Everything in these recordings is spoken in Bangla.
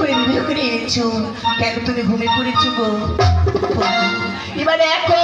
করে বিবাহ করে এনেছো, কেন তুমি ঘুমিয়ে পড়েছো গো? এবারে দেখো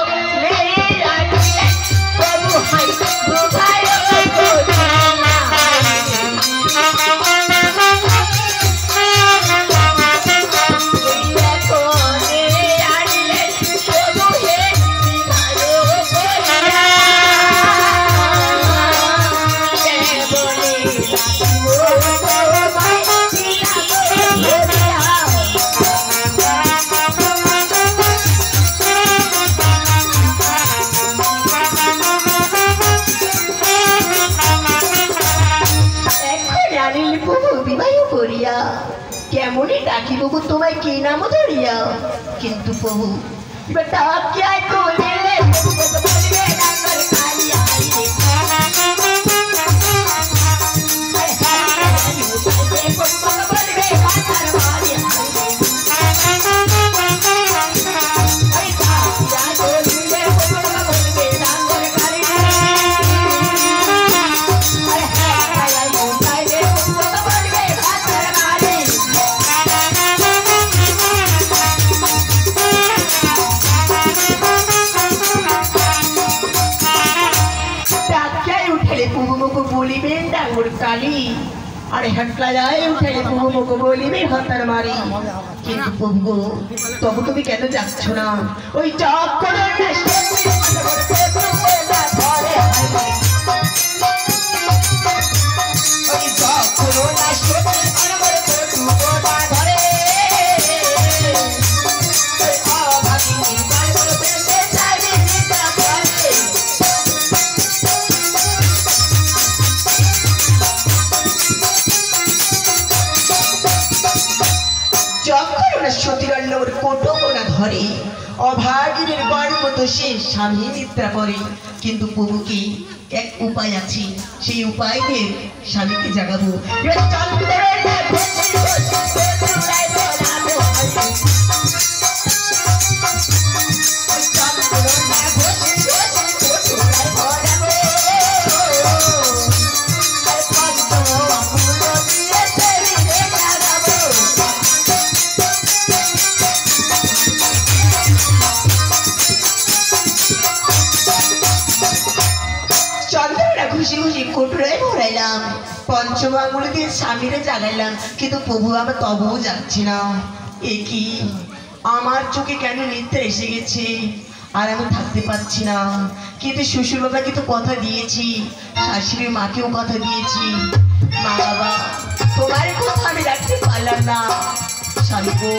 কেমনই ডাকি বাবু তোমায় কি নাম ধরিয়া, কিন্তু প্রভু এবার ডাকিয়ায় করিলে আরে হাটলা যায় উঠে প্রভু মুখ বলিবে হাতার মারি, কিন্তু প্রভু তবু তুমি কেন যাচ্ছ না? ওই চক্কর ধরে অভাগীর গর্ব তো সে স্বামী নিদ্রা করে, কিন্তু প্রভু কি এক উপায় আছে, সেই উপায় দিয়ে স্বামীকে জাগাবো। পঞ্চম আঙুলে দিয়ে স্বামীরে জাগাইলাম, কিন্তু প্রভু আমার তবুও যাচ্ছি না। এ কি আমার চোখে কেন নিদ্রা এসে গেছে, আর আমি থাকতে পারছি না। কিন্তু শ্বশুর বাবাকে তো কথা দিয়েছি, শাশুড়ি মাকেও কথা দিয়েছি, মা বাবা তোমার কথা আমি রাখতে পারলাম না। স্বামী গো,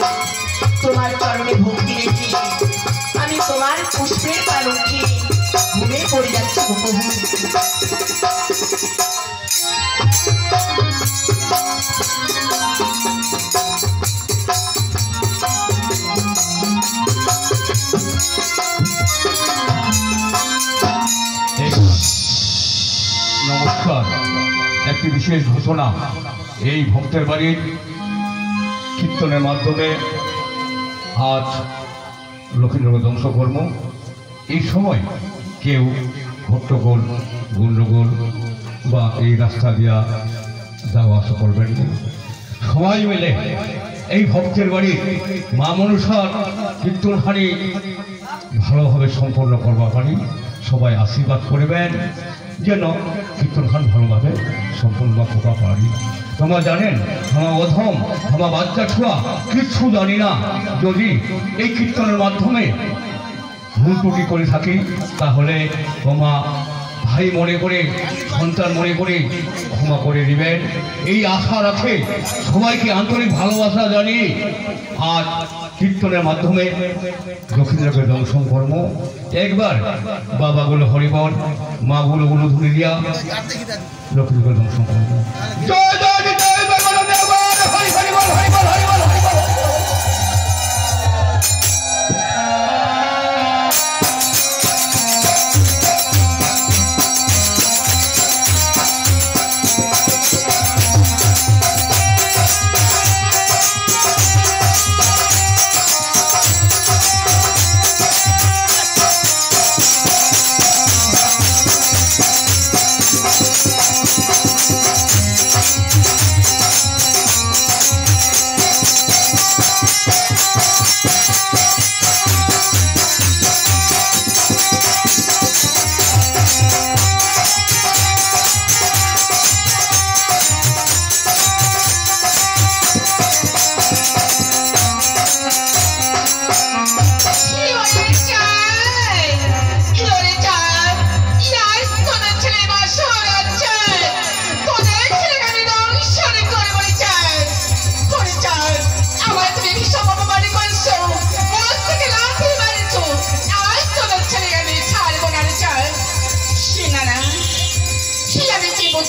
তোমার চরণে ভক্তি রেখে আমি তোমার পুষ্পের পালকে ঘুমে পড়ে যাচ্ছি গো প্রভু। নমস্কার। একটি বিশেষ ঘোষণা, এই ভক্তের বাড়ির কীর্তনের মাধ্যমে আজ লক্ষ্মীনগর ধ্বংসকর্ম। এই সময় কেউ হট্টগোল গণ্ডগোল বা এই রাস্তা দিয়া যাওয়া আসা করবেন না। সবাই মিলে এই ভক্তের বাড়ির মা মনসার কীর্তনহারি ভালোভাবে সম্পন্ন করবার পারি। সবাই আশীর্বাদ করবেন যেন কীর্তনখান ভালোভাবে সম্পূর্ণ করতে পারি। তোমরা জানেন আমার অধম আমার বাচ্চা ছোঁয়া কিচ্ছু জানি না, যদি এই কীর্তনের মাধ্যমে ভুল ত্রুটি করে থাকি তাহলে তোমা ভাই মনে করে সন্তান মনে করে ক্ষমা করে দিবেন, এই আশা রাখে সবাইকে আন্তরিক ভালোবাসা জানিয়ে আজ কীর্তনের মাধ্যমে লক্ষ্মীনগরের দর্শন কর্ম। একবার বাবাগুলো হরিবল, মাগুলো ধুলি দিয়া লক্ষ্মীনগরের দর্শন কর্ম। জয় জয় জয় হরিবল হরিবল হরিবল হরিবল।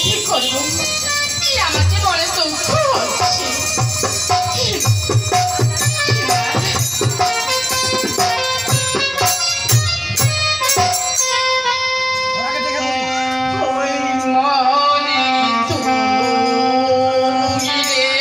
কি করবো, আমাকে বড় দুঃখ হচ্ছে। ওই মনে তুমি রে